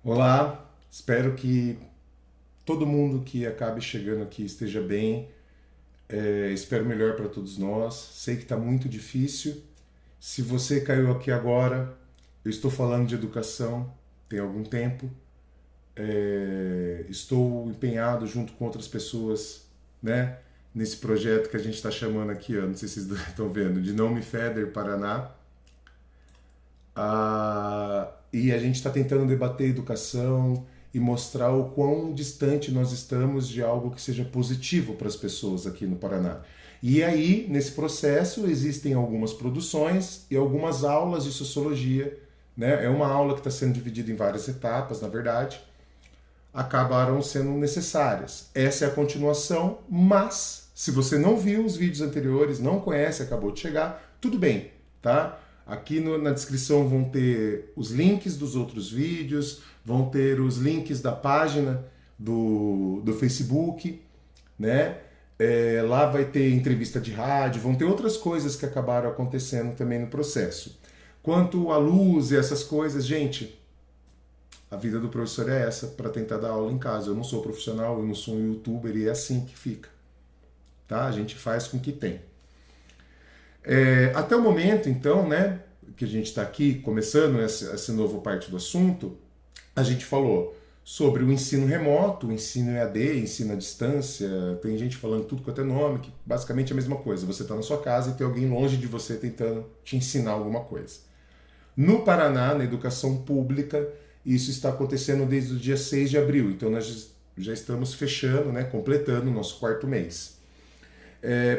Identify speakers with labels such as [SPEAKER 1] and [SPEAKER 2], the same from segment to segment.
[SPEAKER 1] Olá, espero que todo mundo que acabe chegando aqui esteja bem. Espero melhor para todos nós. Sei que está muito difícil. Se você caiu aqui agora, eu estou falando de educação tem algum tempo. Estou empenhado junto com outras pessoas, né, nesse projeto que a gente está chamando aqui, não sei se vocês estão vendo, de Não Me Feder Paraná. E a gente está tentando debater educação e mostrar o quão distante nós estamos de algo que seja positivo para as pessoas aqui no Paraná. E aí, nesse processo, existem algumas produções e algumas aulas de sociologia, né? É uma aula que está sendo dividida em várias etapas, na verdade, acabaram sendo necessárias. Essa é a continuação, mas se você não viu os vídeos anteriores, não conhece, acabou de chegar, tudo bem, tá? Aqui na descrição vão ter os links dos outros vídeos, vão ter os links da página do Facebook, né? Lá vai ter entrevista de rádio, vão ter outras coisas que acabaram acontecendo também no processo. Quanto à luz e essas coisas, gente, a vida do professor é essa, para tentar dar aula em casa. Eu não sou profissional, eu não sou um youtuber e é assim que fica, tá? A gente faz com o que tem. Até o momento, então, né, que a gente está aqui começando essa nova parte do assunto, a gente falou sobre o ensino remoto, o ensino EAD, ensino à distância, tem gente falando tudo quanto é nome, que basicamente é a mesma coisa. Você está na sua casa e tem alguém longe de você tentando te ensinar alguma coisa. No Paraná, na educação pública, isso está acontecendo desde o dia 6 de abril, então nós já estamos fechando, né, completando o nosso quarto mês.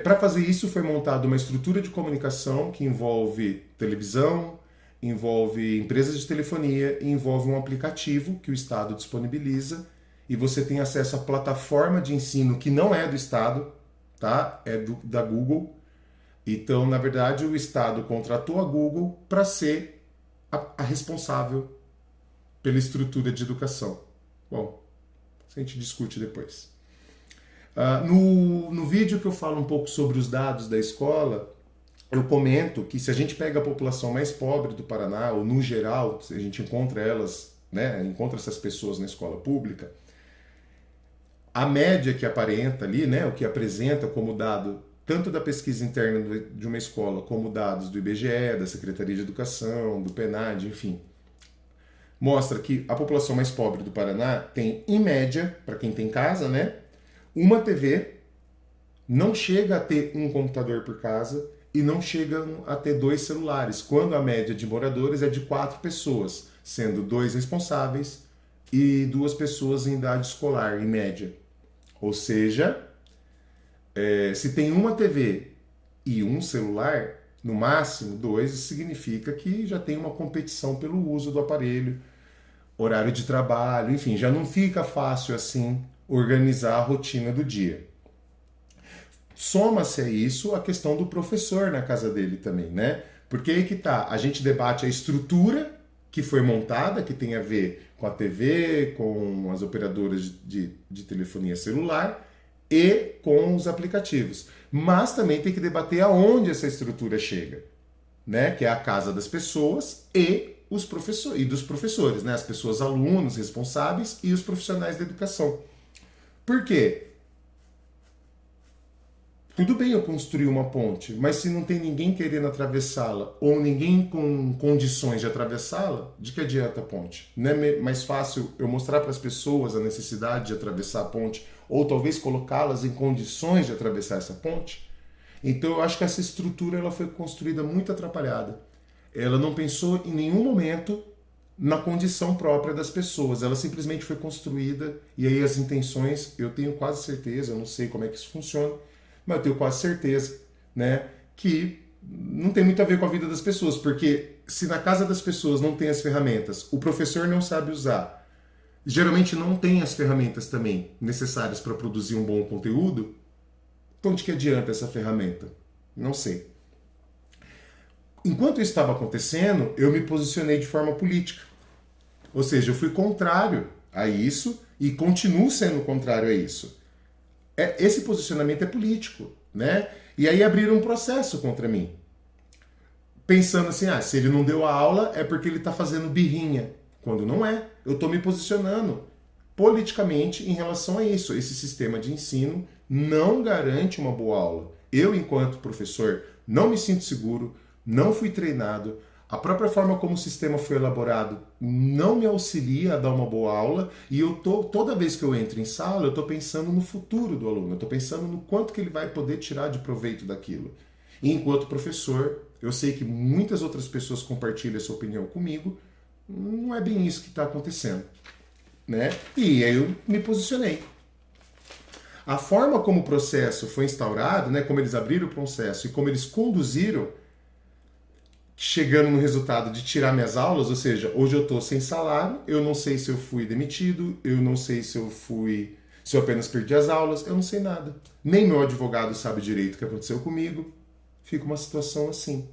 [SPEAKER 1] Para fazer isso foi montada uma estrutura de comunicação que envolve televisão, envolve empresas de telefonia e envolve um aplicativo que o Estado disponibiliza e você tem acesso à plataforma de ensino que não é do Estado, tá? Da Google. Então, na verdade, o Estado contratou a Google para ser a responsável pela estrutura de educação. Bom, a gente discute depois. No vídeo que eu falo um pouco sobre os dados da escola, eu comento que se a gente pega a população mais pobre do Paraná, ou no geral, a gente encontra elas, né, encontra essas pessoas na escola pública, a média que aparenta ali, né, o que apresenta como dado tanto da pesquisa interna de uma escola como dados do IBGE, da Secretaria de Educação, do PNAD, enfim, mostra que a população mais pobre do Paraná tem, em média, para quem tem casa, né, uma TV, não chega a ter um computador por casa e não chega a ter 2 celulares, quando a média de moradores é de 4 pessoas, sendo 2 responsáveis e 2 pessoas em idade escolar, em média. Ou seja, se tem uma TV e um celular, no máximo 2, significa que já tem uma competição pelo uso do aparelho, horário de trabalho, enfim, já não fica fácil assim organizar a rotina do dia. Soma-se a isso a questão do professor na casa dele também, né? Porque aí que tá, a gente debate a estrutura que foi montada, que tem a ver com a TV, com as operadoras de telefonia celular e com os aplicativos. Mas também tem que debater aonde essa estrutura chega, né? Que é a casa das pessoas e os professores, e dos professores, né? As pessoas, alunos, responsáveis e os profissionais da educação. Por quê? Tudo bem eu construir uma ponte, mas se não tem ninguém querendo atravessá-la ou ninguém com condições de atravessá-la, de que adianta a ponte? Não é mais fácil eu mostrar para as pessoas a necessidade de atravessar a ponte ou talvez colocá-las em condições de atravessar essa ponte? Então eu acho que essa estrutura ela foi construída muito atrapalhada. Ela não pensou em nenhum momento na condição própria das pessoas. Ela simplesmente foi construída e aí as intenções, eu tenho quase certeza, eu não sei como é que isso funciona, mas eu tenho quase certeza, né, que não tem muito a ver com a vida das pessoas, porque se na casa das pessoas não tem as ferramentas, o professor não sabe usar, geralmente não tem as ferramentas também necessárias para produzir um bom conteúdo, então de que adianta essa ferramenta? Não sei. Enquanto isso estava acontecendo, eu me posicionei de forma política. Ou seja, eu fui contrário a isso e continuo sendo contrário a isso. Esse posicionamento é político, né? E aí abriram um processo contra mim. Pensando assim, se ele não deu a aula é porque ele está fazendo birrinha quando não é. Eu estou me posicionando politicamente em relação a isso. Esse sistema de ensino não garante uma boa aula. Eu, enquanto professor, não me sinto seguro, não fui treinado, a própria forma como o sistema foi elaborado não me auxilia a dar uma boa aula, e toda vez que eu entro em sala, eu estou pensando no futuro do aluno, eu estou pensando no quanto que ele vai poder tirar de proveito daquilo. E enquanto professor, eu sei que muitas outras pessoas compartilham essa opinião comigo, não é bem isso que está acontecendo, né? E aí eu me posicionei. A forma como o processo foi instaurado, né, como eles abriram o processo e como eles conduziram, chegando no resultado de tirar minhas aulas, ou seja, hoje eu estou sem salário, eu não sei se eu fui demitido, eu não sei se eu apenas perdi as aulas, eu não sei nada. Nem meu advogado sabe direito o que aconteceu comigo. Fica uma situação assim.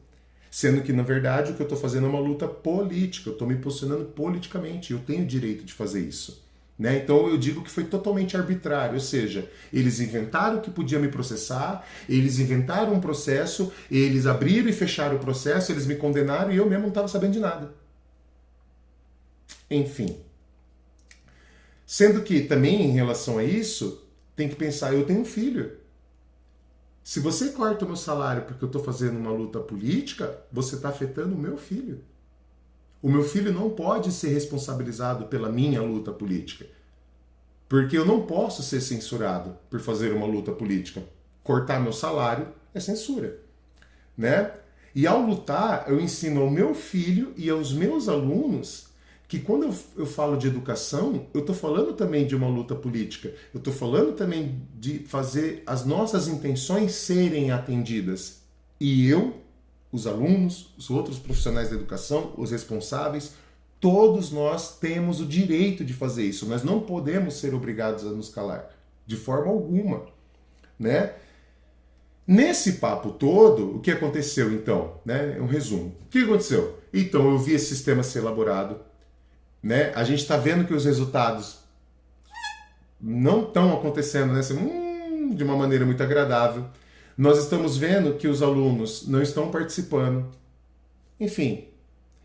[SPEAKER 1] Sendo que, na verdade, o que eu estou fazendo é uma luta política, eu estou me posicionando politicamente, eu tenho o direito de fazer isso. Né? Então eu digo que foi totalmente arbitrário, ou seja, eles inventaram que podia me processar, eles inventaram um processo, eles abriram e fecharam o processo, eles me condenaram e eu mesmo não estava sabendo de nada. Enfim. Sendo que também em relação a isso, tem que pensar, eu tenho um filho. Se você corta o meu salário porque eu estou fazendo uma luta política, você está afetando o meu filho. O meu filho não pode ser responsabilizado pela minha luta política. Porque eu não posso ser censurado por fazer uma luta política. Cortar meu salário é censura, né? E ao lutar, eu ensino ao meu filho e aos meus alunos que quando eu falo de educação, eu estou falando também de uma luta política. Eu estou falando também de fazer as nossas intenções serem atendidas. E eu, os alunos, os outros profissionais da educação, os responsáveis, todos nós temos o direito de fazer isso. Nós não podemos ser obrigados a nos calar, de forma alguma, né? Nesse papo todo, o que aconteceu então? Né? Um resumo. O que aconteceu? Então, eu vi esse sistema ser elaborado, né? A gente está vendo que os resultados não estão acontecendo, né? Assim, de uma maneira muito agradável. Nós estamos vendo que os alunos não estão participando. Enfim,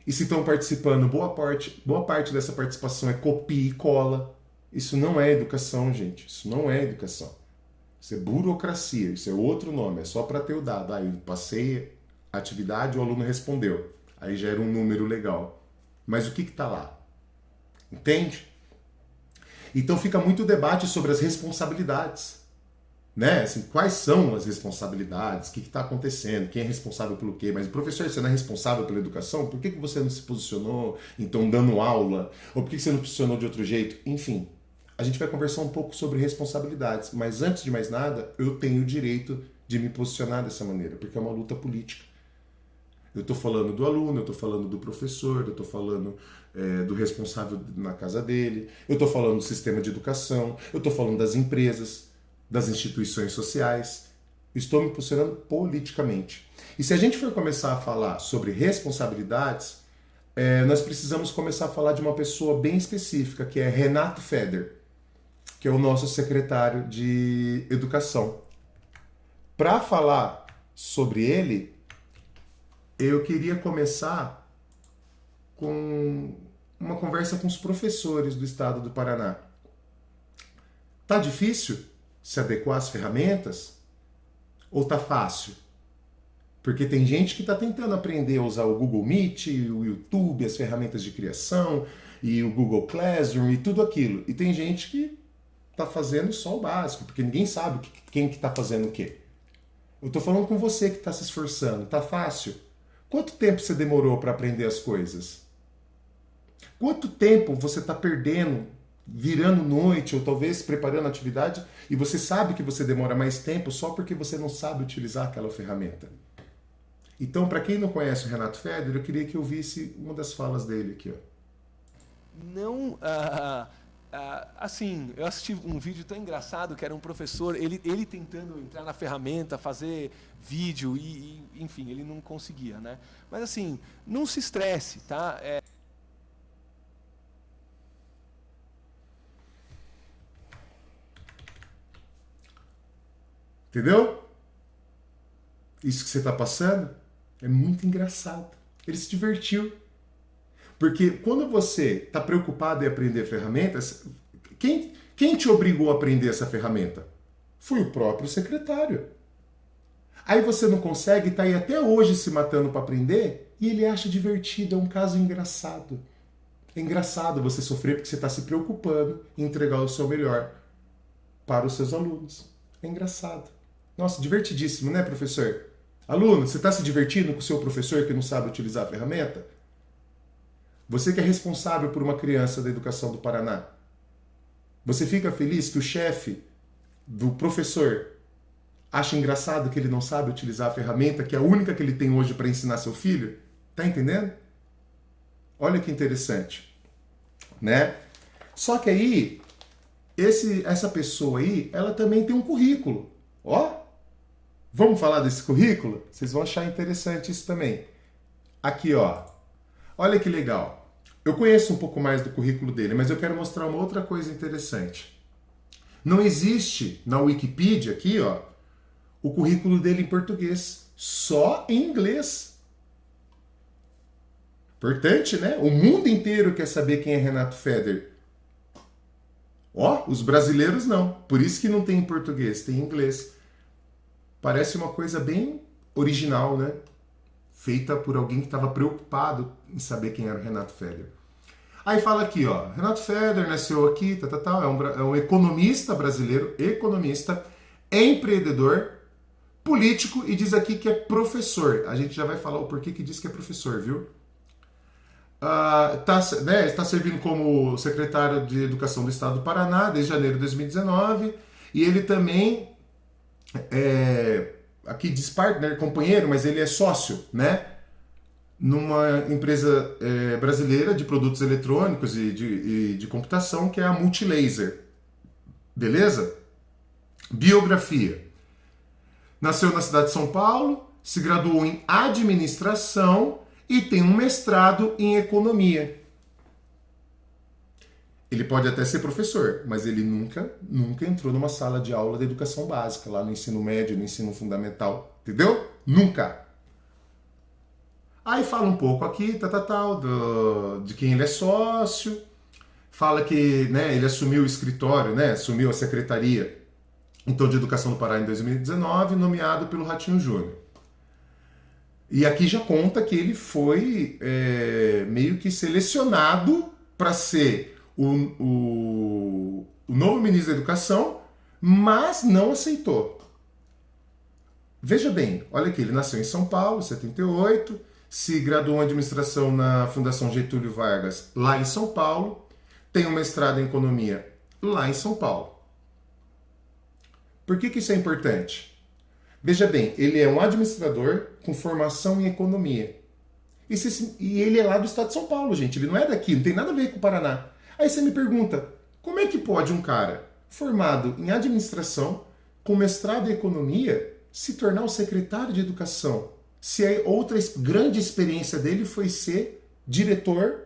[SPEAKER 1] e se estão participando, boa parte dessa participação é copia e cola. Isso não é educação, gente. Isso não é educação. Isso é burocracia. Isso é outro nome. É só para ter o dado. Aí eu passei a atividade, o aluno respondeu. Aí já era um número legal. Mas o que está lá? Entende? Então fica muito debate sobre as responsabilidades. Né? Assim, quais são as responsabilidades? O que está acontecendo? Quem é responsável pelo quê? Mas, professor, você não é responsável pela educação? Por que você não se posicionou, então, dando aula? Ou por que você não posicionou de outro jeito? Enfim, a gente vai conversar um pouco sobre responsabilidades. Mas, antes de mais nada, eu tenho o direito de me posicionar dessa maneira, porque é uma luta política. Eu estou falando do aluno, eu estou falando do professor, eu estou falando do responsável na casa dele, eu estou falando do sistema de educação, eu estou falando das empresas, das instituições sociais. Estou me posicionando politicamente. E se a gente for começar a falar sobre responsabilidades, nós precisamos começar a falar de uma pessoa bem específica, que é Renato Feder, que é o nosso secretário de Educação. Para falar sobre ele, eu queria começar com uma conversa com os professores do estado do Paraná. Tá difícil se adequar às ferramentas? Ou tá fácil? Porque tem gente que está tentando aprender a usar o Google Meet, o YouTube, as ferramentas de criação, e o Google Classroom e tudo aquilo. E tem gente que está fazendo só o básico, porque ninguém sabe quem que está fazendo o quê. Eu estou falando com você que está se esforçando. Tá fácil? Quanto tempo você demorou para aprender as coisas? Quanto tempo você está perdendo, virando noite ou talvez preparando a atividade e você sabe que você demora mais tempo só porque você não sabe utilizar aquela ferramenta? Então, para quem não conhece o Renato Feder, eu queria que eu visse uma das falas dele aqui. Ó.
[SPEAKER 2] Não, assim, eu assisti um vídeo tão engraçado que era um professor, ele tentando entrar na ferramenta, fazer vídeo enfim, ele não conseguia, né? Mas assim, não se estresse, tá?
[SPEAKER 1] Entendeu? Isso que você está passando é muito engraçado. Ele se divertiu. Porque quando você está preocupado em aprender ferramentas, quem te obrigou a aprender essa ferramenta? Foi o próprio secretário. Aí você não consegue, tá aí até hoje se matando para aprender e ele acha divertido, é um caso engraçado. É engraçado você sofrer porque você está se preocupando em entregar o seu melhor para os seus alunos. É engraçado. Nossa, divertidíssimo, né, professor? Aluno, você está se divertindo com o seu professor que não sabe utilizar a ferramenta? Você que é responsável por uma criança da educação do Paraná, você fica feliz que o chefe do professor acha engraçado que ele não sabe utilizar a ferramenta, que é a única que ele tem hoje para ensinar seu filho? Tá entendendo? Olha que interessante, né? Só que aí, essa pessoa aí, ela também tem um currículo. Ó, vamos falar desse currículo? Vocês vão achar interessante isso também. Aqui, ó. Olha que legal. Eu conheço um pouco mais do currículo dele, mas eu quero mostrar uma outra coisa interessante. Não existe na Wikipedia aqui, ó, o currículo dele em português, só em inglês. Importante, né? O mundo inteiro quer saber quem é Renato Feder. Ó, os brasileiros não. Por isso que não tem em português, tem em inglês. Parece uma coisa bem original, né? Feita por alguém que estava preocupado em saber quem era o Renato Feder. Aí fala aqui, ó, Renato Feder nasceu aqui, é um economista brasileiro, empreendedor, político e diz aqui que é professor. A gente já vai falar o porquê que diz que é professor, viu? Está servindo como secretário de Educação do Estado do Paraná desde janeiro de 2019 e ele também aqui diz partner, companheiro, mas ele é sócio, né? Numa empresa brasileira de produtos eletrônicos e de computação, que é a Multilaser. Beleza? Biografia. Nasceu na cidade de São Paulo, se graduou em administração e tem um mestrado em economia. Ele pode até ser professor, mas ele nunca entrou numa sala de aula de educação básica, lá no ensino médio, no ensino fundamental. Entendeu? Nunca. Aí fala um pouco aqui, de quem ele é sócio, fala que, né, ele assumiu o escritório, né, assumiu a secretaria então, de Educação do Pará em 2019, nomeado pelo Ratinho Júnior. E aqui já conta que ele foi meio que selecionado para ser o novo ministro da Educação, mas não aceitou. Veja bem, olha aqui, ele nasceu em São Paulo, em 78, se graduou em administração na Fundação Getúlio Vargas, lá em São Paulo, tem um mestrado em economia lá em São Paulo. Por que isso é importante? Veja bem, ele é um administrador com formação em economia. E ele é lá do estado de São Paulo, gente. Ele não é daqui, não tem nada a ver com o Paraná. Aí você me pergunta, como é que pode um cara formado em administração, com mestrado em economia, se tornar o secretário de educação? Se a outra grande experiência dele foi ser diretor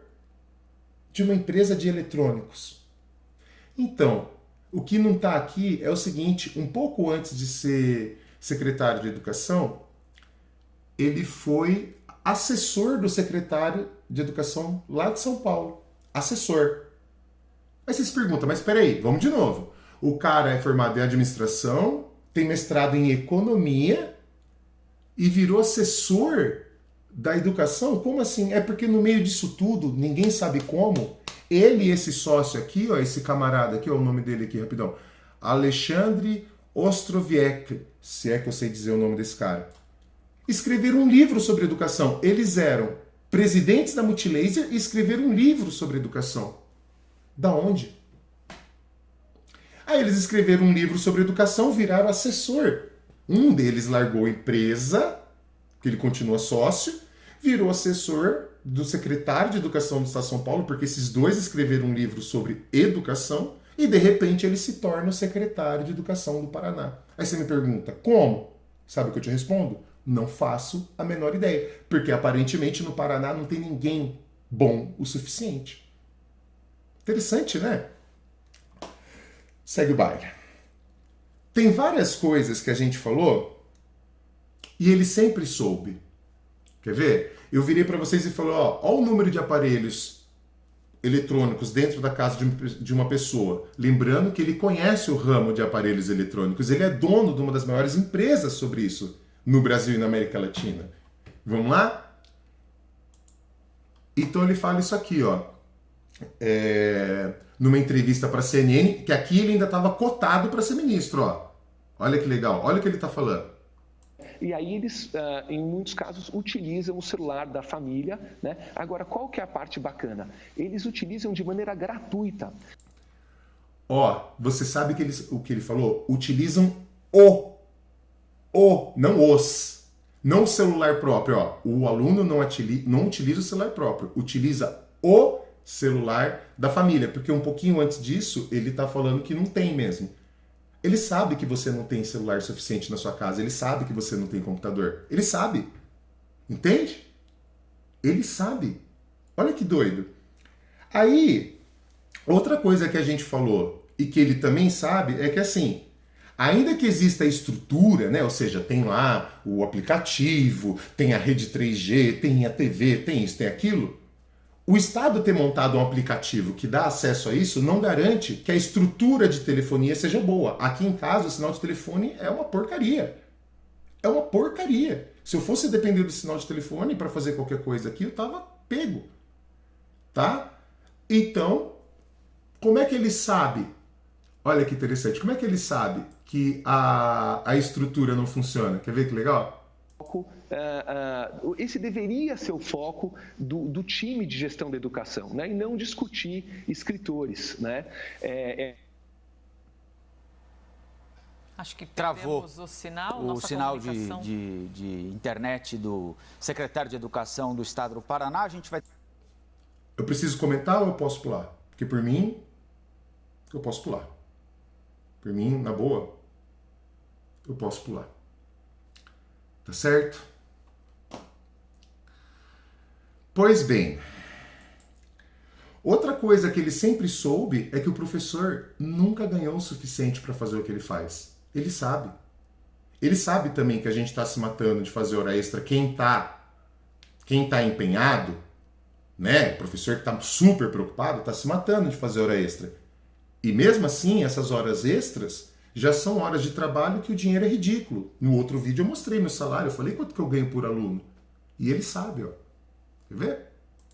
[SPEAKER 1] de uma empresa de eletrônicos. Então, o que não está aqui é o seguinte, um pouco antes de ser secretário de educação, ele foi assessor do secretário de educação lá de São Paulo. Assessor. Aí você se pergunta, mas peraí, vamos de novo. O cara é formado em administração, tem mestrado em economia e virou assessor da educação? Como assim? É porque no meio disso tudo, ninguém sabe como, ele e esse sócio aqui, ó, esse camarada aqui, ó, o nome dele aqui, rapidão, Alexandre Ostroviec, se é que eu sei dizer o nome desse cara, escreveram um livro sobre educação. Eles eram presidentes da Multilaser e escreveram um livro sobre educação. Da onde? Aí eles escreveram um livro sobre educação, viraram assessor. Um deles largou a empresa, que ele continua sócio, virou assessor do secretário de Educação do Estado de São Paulo, porque esses dois escreveram um livro sobre educação, e de repente ele se torna o secretário de Educação do Paraná. Aí você me pergunta, como? Sabe o que eu te respondo? Não faço a menor ideia, porque aparentemente no Paraná não tem ninguém bom o suficiente. Interessante, né? Segue o baile. Tem várias coisas que a gente falou e ele sempre soube. Quer ver? Eu virei para vocês e falei, ó o número de aparelhos eletrônicos dentro da casa de uma pessoa. Lembrando que ele conhece o ramo de aparelhos eletrônicos. Ele é dono de uma das maiores empresas sobre isso no Brasil e na América Latina. Vamos lá? Então ele fala isso aqui, ó. Numa entrevista para a CNN, que aqui ele ainda estava cotado para ser ministro, ó. Olha que legal, olha o que ele está falando.
[SPEAKER 2] E aí eles, em muitos casos, utilizam o celular da família, né? Agora, qual que é a parte bacana? Eles utilizam de maneira gratuita.
[SPEAKER 1] Você sabe que o que ele falou? Utilizam não os. Não o celular próprio, ó. O aluno não utiliza o celular próprio, utiliza o celular da família, porque um pouquinho antes disso, ele está falando que não tem mesmo. Ele sabe que você não tem celular suficiente na sua casa. Ele sabe que você não tem computador. Ele sabe. Entende? Ele sabe. Olha que doido. Aí, outra coisa que a gente falou e que ele também sabe é que assim, ainda que exista a estrutura, né? Ou seja, tem lá o aplicativo, tem a rede 3G, tem a TV, tem isso, tem aquilo. O Estado ter montado um aplicativo que dá acesso a isso não garante que a estrutura de telefonia seja boa. Aqui em casa, o sinal de telefone é uma porcaria. É uma porcaria. Se eu fosse depender do sinal de telefone para fazer qualquer coisa aqui, eu tava pego. Tá? Então, como é que ele sabe? Olha que interessante. Como é que ele sabe que a estrutura não funciona? Quer ver que legal?
[SPEAKER 2] Esse deveria ser o foco do time de gestão da educação, né? E não discutir escritores, né?
[SPEAKER 3] Acho que
[SPEAKER 4] travou
[SPEAKER 3] o sinal,
[SPEAKER 4] o sinal de internet do secretário de Educação do Estado do Paraná. A gente vai...
[SPEAKER 1] Eu preciso comentar ou eu posso pular? Porque por mim, eu posso pular. Por mim, na boa, eu posso pular. Tá certo? Pois bem, outra coisa que ele sempre soube é que o professor nunca ganhou o suficiente para fazer o que ele faz. Ele sabe. Ele sabe também que a gente está se matando de fazer hora extra. Quem tá empenhado, né? O professor que está super preocupado, está se matando de fazer hora extra. E mesmo assim, essas horas extras já são horas de trabalho que o dinheiro é ridículo. No outro vídeo eu mostrei meu salário, eu falei quanto que eu ganho por aluno. E ele sabe, ó. Quer ver?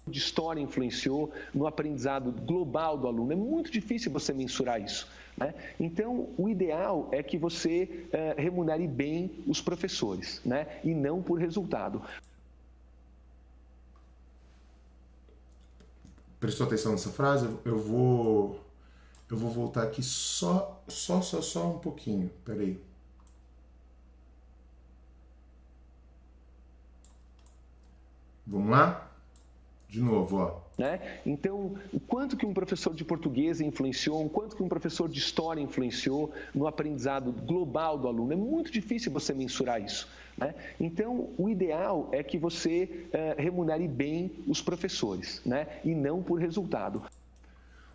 [SPEAKER 2] De história influenciou no aprendizado global do aluno. É muito difícil você mensurar isso, né? Então, o ideal é que você remunere bem os professores, né? E não por resultado.
[SPEAKER 1] Prestou atenção nessa frase? Eu vou voltar aqui só um pouquinho. Peraí. Vamos lá? De novo, ó.
[SPEAKER 2] Né? Então, o quanto que um professor de português influenciou, o quanto que um professor de história influenciou no aprendizado global do aluno. É muito difícil você mensurar isso, né? Então, o ideal é que você remunere bem os professores, né? E não por resultado.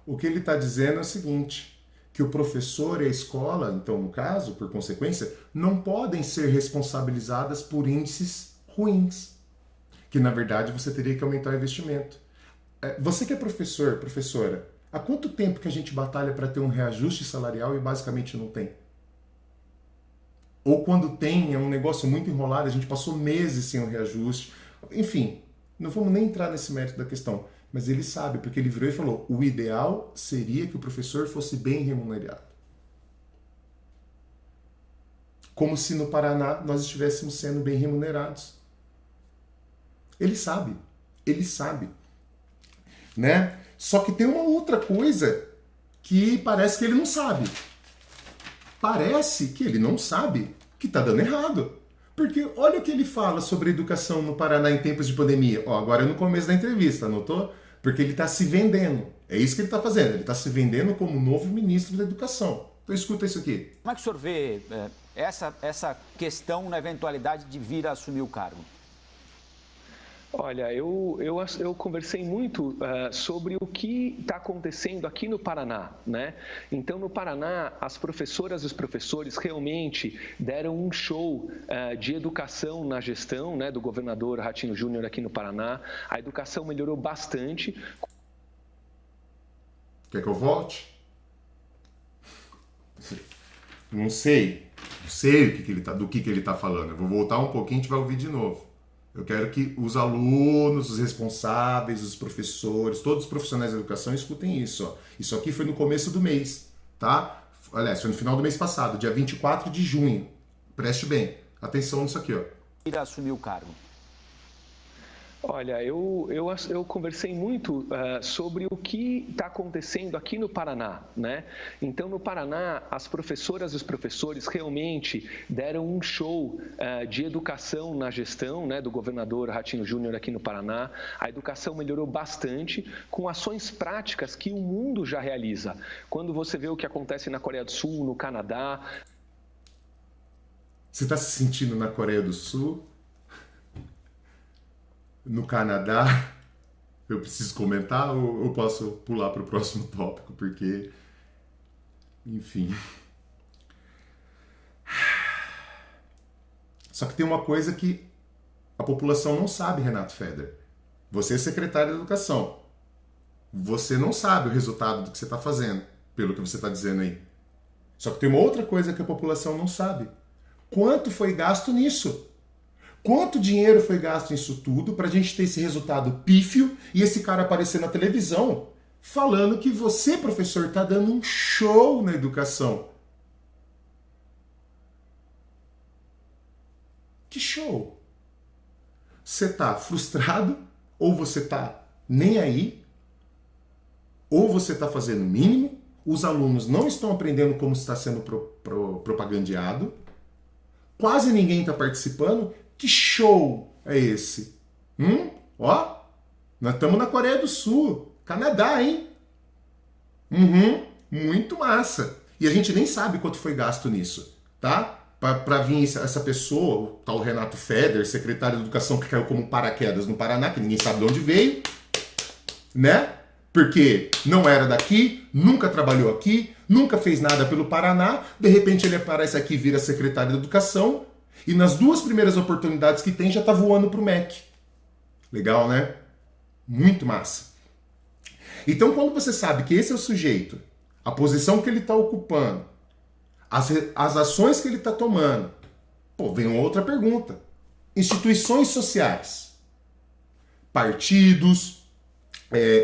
[SPEAKER 1] O que ele está dizendo é o seguinte, que o professor e a escola, então no caso, por consequência, não podem ser responsabilizadas por índices ruins, que na verdade você teria que aumentar o investimento. Você que é professor, professora, há quanto tempo que a gente batalha para ter um reajuste salarial e basicamente não tem? Ou quando tem, é um negócio muito enrolado, a gente passou meses sem um reajuste. Enfim, não vamos nem entrar nesse mérito da questão. Mas ele sabe, porque ele virou e falou, o ideal seria que o professor fosse bem remunerado. Como se no Paraná nós estivéssemos sendo bem remunerados. Ele sabe, né? Só que tem uma outra coisa que parece que ele não sabe. Parece que ele não sabe que está dando errado. Porque olha o que ele fala sobre educação no Paraná em tempos de pandemia. Agora é no começo da entrevista, anotou? Porque ele está se vendendo. É isso que ele está fazendo. Ele está se vendendo como novo ministro da educação. Então escuta isso aqui.
[SPEAKER 4] Como é que o senhor vê essa questão na eventualidade de vir a assumir o cargo?
[SPEAKER 2] Olha, eu conversei muito sobre o que está acontecendo aqui no Paraná, né? Então, no Paraná, as professoras e os professores realmente deram um show de educação na gestão, né, do governador Ratinho Júnior aqui no Paraná. A educação melhorou bastante.
[SPEAKER 1] Quer que eu volte? Não sei o que ele tá, do que ele está falando. Eu vou voltar um pouquinho e a gente vai ouvir de novo. Eu quero que os alunos, os responsáveis, os professores, todos os profissionais da educação escutem isso. Ó. Isso aqui foi no começo do mês, tá? Aliás, foi no final do mês passado, dia 24 de junho. Preste bem. Atenção nisso aqui, ó.
[SPEAKER 4] Ele assumiu o cargo.
[SPEAKER 2] Olha, eu conversei muito sobre o que está acontecendo aqui no Paraná, né? Então, no Paraná, as professoras e os professores realmente deram um show de educação na gestão, né, do governador Ratinho Júnior aqui no Paraná. A educação melhorou bastante com ações práticas que o mundo já realiza. Quando você vê o que acontece na Coreia do Sul, no Canadá...
[SPEAKER 1] Você está se sentindo na Coreia do Sul? No Canadá? Eu preciso comentar ou eu posso pular para o próximo tópico? Porque, enfim. Só que tem uma coisa que a população não sabe, Renato Feder. Você é secretário de Educação. Você não sabe o resultado do que você está fazendo, pelo que você está dizendo aí. Só que tem uma outra coisa que a população não sabe. Quanto foi gasto nisso? Quanto dinheiro foi gasto nisso tudo para a gente ter esse resultado pífio e esse cara aparecer na televisão falando que você, professor, está dando um show na educação? Que show? Você está frustrado? Ou você está nem aí? Ou você está fazendo o mínimo? Os alunos não estão aprendendo como está sendo propagandeado? Quase ninguém está participando? Que show é esse? Ó, nós estamos na Coreia do Sul, Canadá, hein? Muito massa. E a gente nem sabe quanto foi gasto nisso, tá? Para vir essa pessoa, o tal Renato Feder, secretário de Educação que caiu como paraquedas no Paraná, que ninguém sabe de onde veio, né? Porque não era daqui, nunca trabalhou aqui, nunca fez nada pelo Paraná, de repente ele aparece aqui e vira secretário de Educação, e nas duas primeiras oportunidades que tem já tá voando pro MEC. Legal, né? Muito massa. Então, quando você sabe que esse é o sujeito, a posição que ele está ocupando, as ações que ele está tomando, pô, vem uma outra pergunta. Instituições sociais, partidos,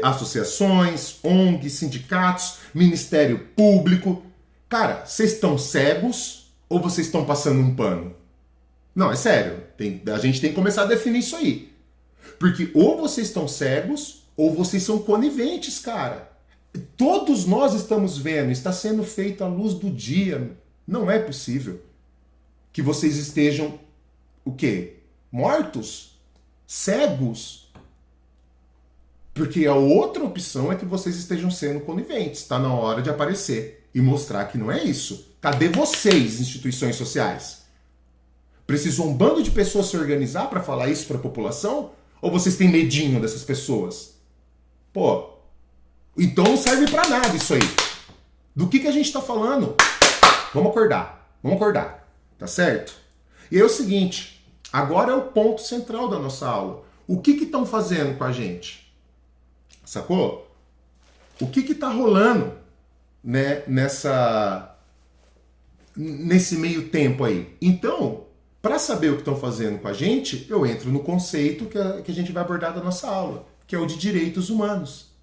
[SPEAKER 1] associações, ONGs, sindicatos, Ministério Público. Cara, vocês estão cegos ou vocês estão passando um pano? Não, é sério. A gente tem que começar a definir isso aí. Porque ou vocês estão cegos ou vocês são coniventes, cara. Todos nós estamos vendo, está sendo feito à luz do dia. Não é possível que vocês estejam, o quê? Mortos? Cegos? Porque a outra opção é que vocês estejam sendo coniventes. Está na hora de aparecer e mostrar que não é isso. Cadê vocês, instituições sociais? Precisou um bando de pessoas se organizar para falar isso para a população? Ou vocês têm medinho dessas pessoas? Pô, então não serve para nada isso aí. Do que a gente está falando? Vamos acordar, tá certo? E é o seguinte, agora é o ponto central da nossa aula. O que estão fazendo com a gente? Sacou? O que está rolando, né, nesse meio tempo aí? Então, para saber o que estão fazendo com a gente, eu entro no conceito que a gente vai abordar da nossa aula, que é o de direitos humanos.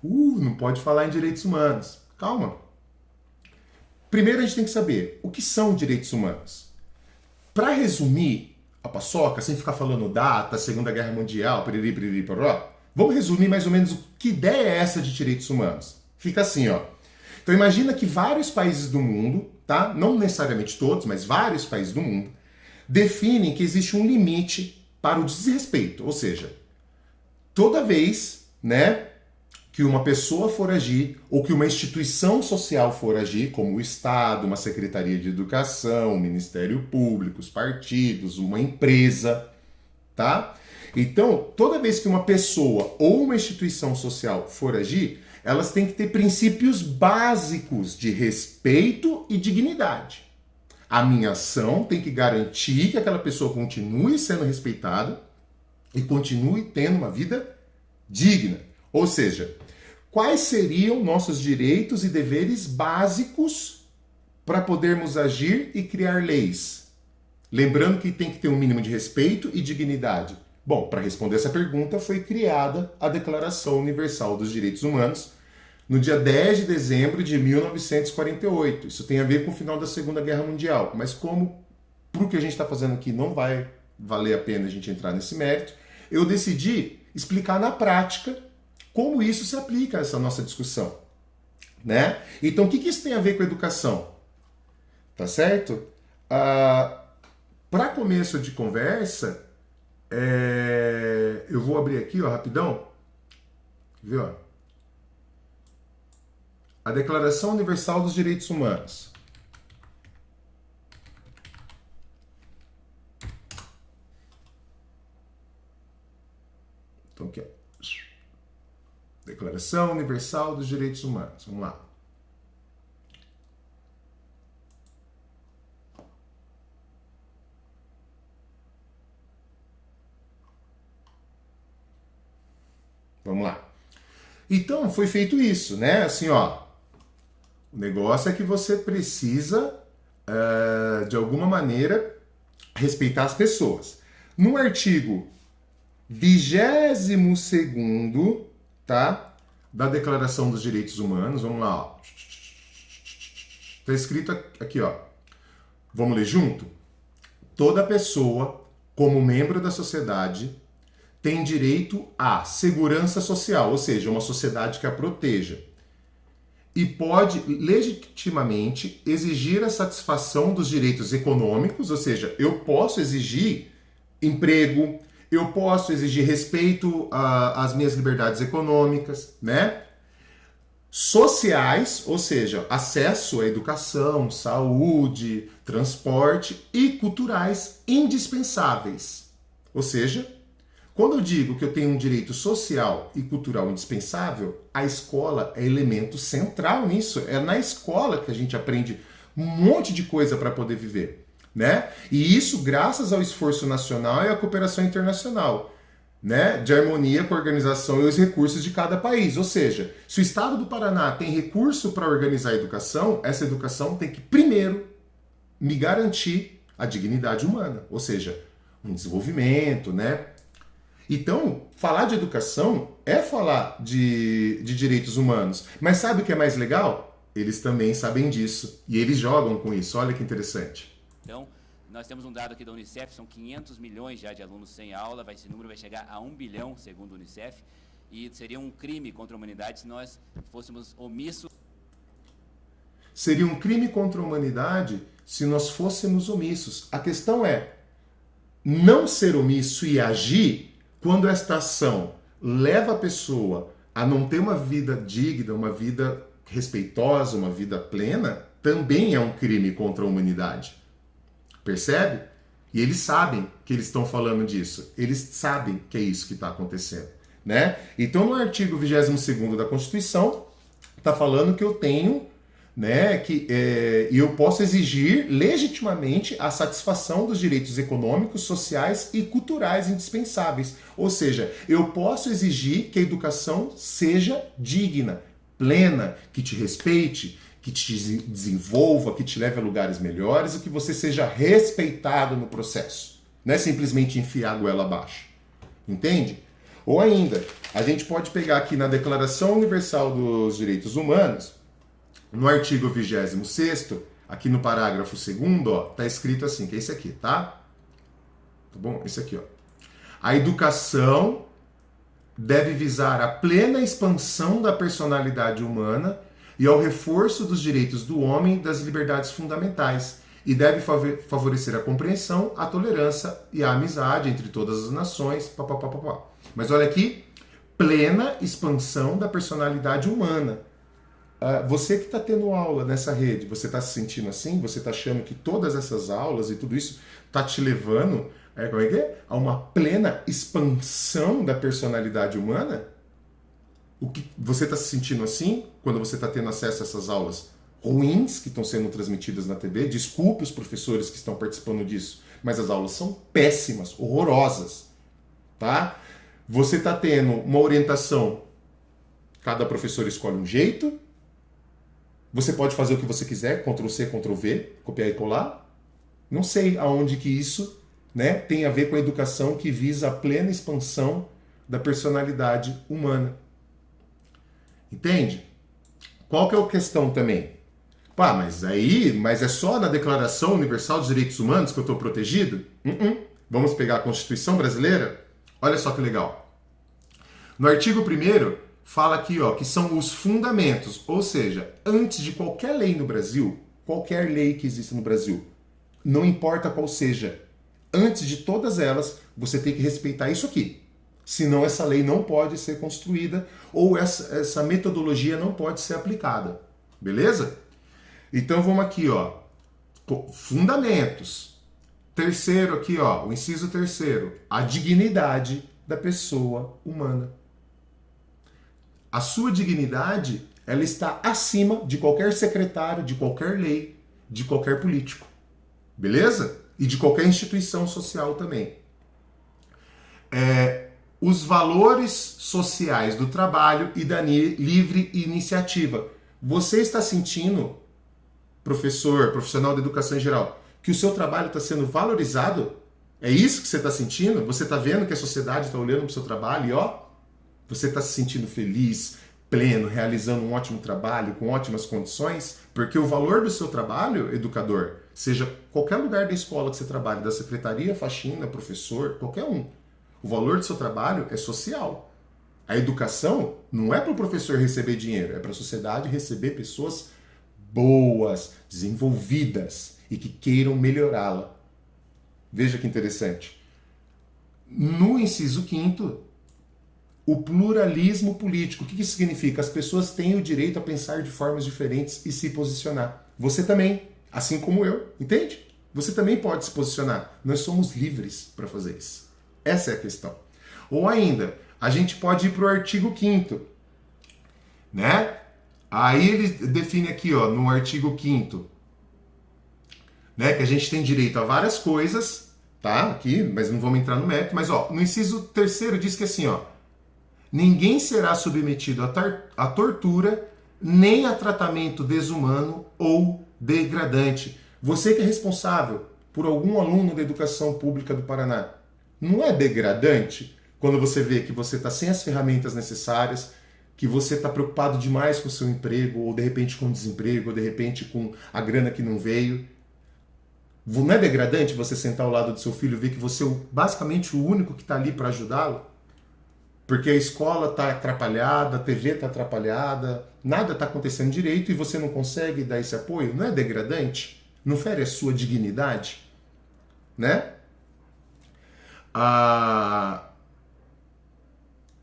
[SPEAKER 1] Não pode falar em direitos humanos. Calma. Primeiro a gente tem que saber o que são direitos humanos. Para resumir a paçoca, sem ficar falando data, Segunda Guerra Mundial, piriri, piriri, poró, vamos resumir mais ou menos que ideia é essa de direitos humanos. Fica assim, ó. Então imagina que vários países do mundo, tá? Não necessariamente todos, mas vários países do mundo, definem que existe um limite para o desrespeito. Ou seja, toda vez, né, que uma pessoa for agir, ou que uma instituição social for agir, como o Estado, uma Secretaria de Educação, o Ministério Público, os partidos, uma empresa, tá? Então, toda vez que uma pessoa ou uma instituição social for agir, elas têm que ter princípios básicos de respeito e dignidade. A minha ação tem que garantir que aquela pessoa continue sendo respeitada e continue tendo uma vida digna. Ou seja, quais seriam nossos direitos e deveres básicos para podermos agir e criar leis? Lembrando que tem que ter um mínimo de respeito e dignidade. Bom, para responder essa pergunta foi criada a Declaração Universal dos Direitos Humanos no dia 10 de dezembro de 1948. Isso tem a ver com o final da Segunda Guerra Mundial, mas como para o que a gente está fazendo aqui não vai valer a pena a gente entrar nesse mérito, eu decidi explicar na prática como isso se aplica a essa nossa discussão, né? Então, o que isso tem a ver com a educação? Tá certo? Para começo de conversa, eu vou abrir aqui, ó, rapidão. Viu? Ó? A Declaração Universal dos Direitos Humanos. Então, aqui, ó. Declaração Universal dos Direitos Humanos. Vamos lá. Vamos lá. Então, foi feito isso, né? Assim, ó. O negócio é que você precisa, de alguma maneira, respeitar as pessoas. No artigo 22º, tá? Da Declaração dos Direitos Humanos, vamos lá, ó. Tá escrito aqui, ó. Vamos ler junto? Toda pessoa, como membro da sociedade, tem direito à segurança social, ou seja, uma sociedade que a proteja, e pode legitimamente exigir a satisfação dos direitos econômicos, ou seja, eu posso exigir emprego, eu posso exigir respeito às minhas liberdades econômicas, né? Sociais, ou seja, acesso à educação, saúde, transporte, e culturais indispensáveis. Ou seja, quando eu digo que eu tenho um direito social e cultural indispensável, a escola é elemento central nisso. É na escola que a gente aprende um monte de coisa para poder viver, né? E isso graças ao esforço nacional e à cooperação internacional, né? De harmonia com a organização e os recursos de cada país. Ou seja, se o Estado do Paraná tem recurso para organizar a educação, essa educação tem que primeiro me garantir a dignidade humana, ou seja, um desenvolvimento, né? Então, falar de educação é falar de direitos humanos. Mas sabe o que é mais legal? Eles também sabem disso. E eles jogam com isso. Olha que interessante.
[SPEAKER 5] Então, nós temos um dado aqui da Unicef, são 500 milhões já de alunos sem aula. Esse número vai chegar a 1 bilhão, segundo a Unicef. E seria um crime contra a humanidade se nós fôssemos omissos.
[SPEAKER 1] Seria um crime contra a humanidade se nós fôssemos omissos. A questão é não ser omisso e agir quando esta ação leva a pessoa a não ter uma vida digna, uma vida respeitosa, uma vida plena, também é um crime contra a humanidade. Percebe? E eles sabem que eles estão falando disso. Eles sabem que é isso que está acontecendo, né? Então, no artigo 22º da Constituição, está falando que eu tenho, né, eu posso exigir legitimamente a satisfação dos direitos econômicos, sociais e culturais indispensáveis. Ou seja, eu posso exigir que a educação seja digna, plena, que te respeite, que te desenvolva, que te leve a lugares melhores e que você seja respeitado no processo. Não é simplesmente enfiar a goela abaixo. Entende? Ou ainda, a gente pode pegar aqui na Declaração Universal dos Direitos Humanos, no artigo 26º, aqui no parágrafo 2º, ó, tá escrito assim, que é esse aqui, tá? Tá bom? Esse aqui, ó. A educação deve visar a plena expansão da personalidade humana e ao reforço dos direitos do homem e das liberdades fundamentais, e deve favorecer a compreensão, a tolerância e a amizade entre todas as nações, papapá. Mas olha aqui, plena expansão da personalidade humana. Você que está tendo aula nessa rede, você está se sentindo assim? Você está achando que todas essas aulas e tudo isso está te levando como é que é? A uma plena expansão da personalidade humana? O que você está se sentindo assim quando você está tendo acesso a essas aulas ruins que estão sendo transmitidas na TV? Desculpe os professores que estão participando disso, mas as aulas são péssimas, horrorosas, tá? Você está tendo uma orientação, cada professor escolhe um jeito, você pode fazer o que você quiser, Ctrl+C, Ctrl+V, copiar e colar. Não sei aonde que isso, né, tem a ver com a educação que visa a plena expansão da personalidade humana. Entende? Qual que é a questão também? Mas é só na Declaração Universal dos Direitos Humanos que eu estou protegido? Vamos pegar a Constituição Brasileira? Olha só que legal. No artigo 1º, fala aqui, ó, que são os fundamentos, ou seja, antes de qualquer lei no Brasil, qualquer lei que exista no Brasil, não importa qual seja, antes de todas elas, você tem que respeitar isso aqui. Senão essa lei não pode ser construída ou essa metodologia não pode ser aplicada. Beleza? Então vamos aqui, ó. Fundamentos. Terceiro aqui, ó, o inciso 3º, a dignidade da pessoa humana. A sua dignidade, ela está acima de qualquer secretário, de qualquer lei, de qualquer político. Beleza? E de qualquer instituição social também. Os valores sociais do trabalho e da livre iniciativa. Você está sentindo, profissional de educação em geral, que o seu trabalho está sendo valorizado? É isso que você está sentindo? Você está vendo que a sociedade está olhando para o seu trabalho e ó, você está se sentindo feliz, pleno, realizando um ótimo trabalho, com ótimas condições? Porque o valor do seu trabalho, educador, seja qualquer lugar da escola que você trabalhe, da secretaria, faxina, professor, qualquer um, o valor do seu trabalho é social. A educação não é para o professor receber dinheiro, é para a sociedade receber pessoas boas, desenvolvidas e que queiram melhorá-la. Veja que interessante. No inciso 5º, o pluralismo político. O que isso significa? As pessoas têm o direito a pensar de formas diferentes e se posicionar. Você também, assim como eu, entende? Você também pode se posicionar. Nós somos livres para fazer isso. Essa é a questão. Ou ainda, a gente pode ir para o artigo 5º, né? Aí ele define aqui, ó, no artigo 5º, né, que a gente tem direito a várias coisas, tá? Aqui, mas não vamos entrar no mérito, mas ó, no inciso 3º diz que assim, ó, ninguém será submetido a tortura nem a tratamento desumano ou degradante. Você que é responsável por algum aluno da educação pública do Paraná, não é degradante quando você vê que você está sem as ferramentas necessárias, que você está preocupado demais com o seu emprego, ou de repente com o desemprego, ou de repente com a grana que não veio? Não é degradante você sentar ao lado do seu filho e ver que você é basicamente o único que está ali para ajudá-lo? Porque a escola está atrapalhada, a TV está atrapalhada, nada está acontecendo direito e você não consegue dar esse apoio? Não é degradante? Não fere a sua dignidade? Né?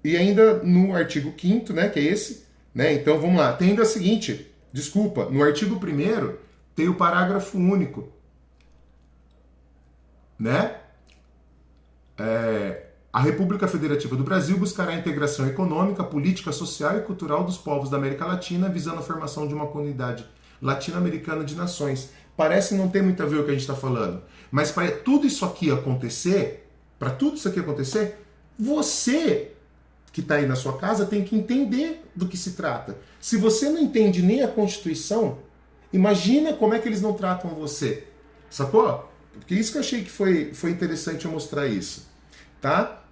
[SPEAKER 1] E ainda no artigo 5º, né, que é esse, né? Então vamos lá. Tem ainda a seguinte, desculpa, no artigo 1º tem o parágrafo único, né? A República Federativa do Brasil buscará a integração econômica, política, social e cultural dos povos da América Latina, visando a formação de uma comunidade latino-americana de nações. Parece não ter muito a ver o que a gente está falando, mas para tudo isso aqui acontecer, você que está aí na sua casa tem que entender do que se trata. Se você não entende nem a Constituição, imagina como é que eles não tratam você. Sacou? Porque isso que eu achei que foi interessante eu mostrar isso. Tá?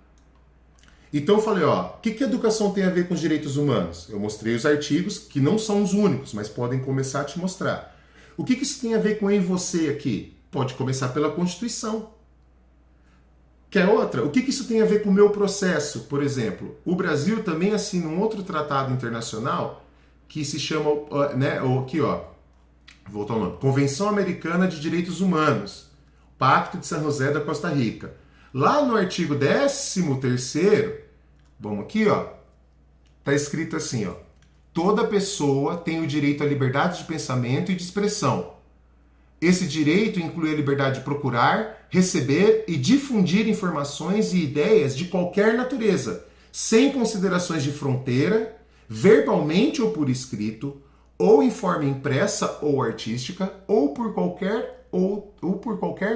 [SPEAKER 1] Então eu falei, ó, o que a educação tem a ver com os direitos humanos? Eu mostrei os artigos, que não são os únicos, mas podem começar a te mostrar. O que isso tem a ver com eu e você aqui? Pode começar pela Constituição. Quer outra? O que isso tem a ver com o meu processo? Por exemplo, o Brasil também assina um outro tratado internacional que se chama, né, aqui ó, voltou ao nome, Convenção Americana de Direitos Humanos, Pacto de San José da Costa Rica. Lá no artigo 13º, vamos aqui, ó, tá escrito assim, ó, Toda pessoa tem o direito à liberdade de pensamento e de expressão. Esse direito inclui a liberdade de procurar, receber e difundir informações e ideias de qualquer natureza, sem considerações de fronteira, verbalmente ou por escrito, ou em forma impressa ou artística, ou por qualquer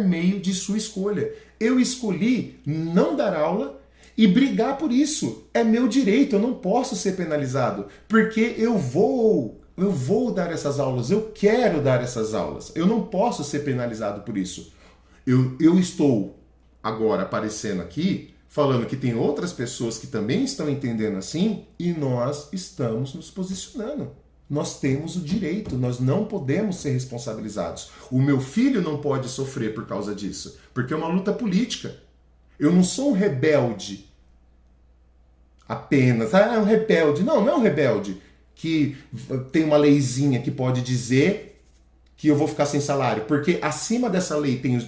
[SPEAKER 1] meio de sua escolha. Eu escolhi não dar aula e brigar por isso. É meu direito, eu não posso ser penalizado, porque eu vou dar essas aulas, eu quero dar essas aulas. Eu não posso ser penalizado por isso. Eu estou agora aparecendo aqui, falando que tem outras pessoas que também estão entendendo assim, e nós estamos nos posicionando. Nós temos o direito, nós não podemos ser responsabilizados. O meu filho não pode sofrer por causa disso, porque é uma luta política. Eu não sou um rebelde apenas. É um rebelde. Não é um rebelde que tem uma leizinha que pode dizer que eu vou ficar sem salário, porque acima dessa lei tem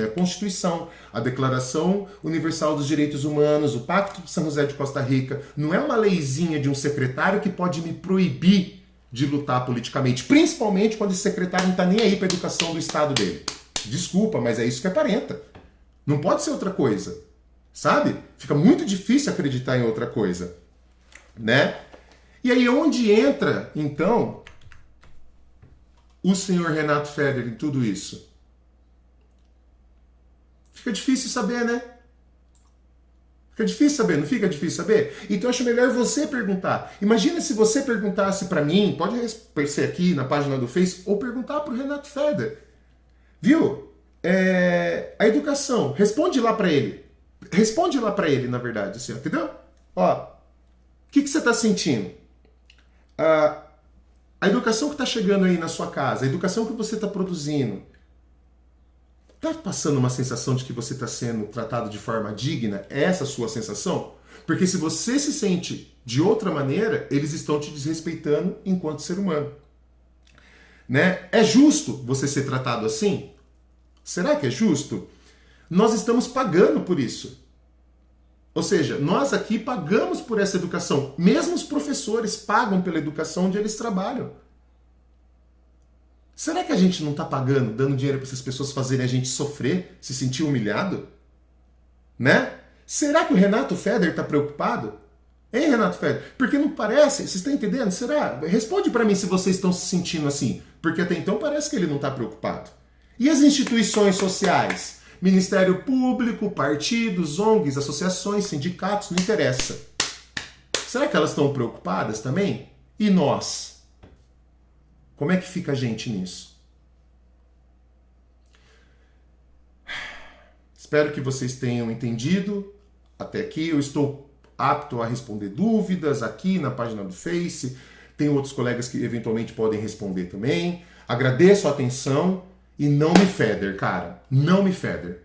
[SPEAKER 1] a Constituição, a Declaração Universal dos Direitos Humanos, o Pacto de São José de Costa Rica. Não é uma leizinha de um secretário que pode me proibir de lutar politicamente, principalmente quando esse secretário não está nem aí para a educação do estado dele. Desculpa, mas é isso que aparenta. Não pode ser outra coisa, sabe? Fica muito difícil acreditar em outra coisa, né? E aí onde entra, então, o senhor Renato Feder em tudo isso? Fica difícil saber, né? Fica difícil saber, não fica difícil saber? Então eu acho melhor você perguntar. Imagina se você perguntasse para mim, pode ser aqui na página do Face, ou perguntar para o Renato Feder. Viu? A educação, responde lá para ele. Responde lá para ele, na verdade, assim, entendeu? Ó, o que você está sentindo? A educação que está chegando aí na sua casa, a educação que você está produzindo, está passando uma sensação de que você está sendo tratado de forma digna? É essa a sua sensação? Porque se você se sente de outra maneira, eles estão te desrespeitando enquanto ser humano. Né? É justo você ser tratado assim? Será que é justo? Nós estamos pagando por isso. Ou seja, nós aqui pagamos por essa educação. Mesmo os professores pagam pela educação onde eles trabalham. Será que a gente não está pagando, dando dinheiro para essas pessoas fazerem a gente sofrer, se sentir humilhado? Né? Será que o Renato Feder está preocupado? Hein, Renato Feder? Porque não parece, vocês estão entendendo? Será? Responde para mim se vocês estão se sentindo assim. Porque até então parece que ele não está preocupado. E as instituições sociais? Ministério Público, partidos, ONGs, associações, sindicatos, não interessa. Será que elas estão preocupadas também? E nós? Como é que fica a gente nisso? Espero que vocês tenham entendido até aqui. Eu estou apto a responder dúvidas aqui na página do Face. Tem outros colegas que eventualmente podem responder também. Agradeço a atenção e não me Feder, cara. Não me Feder.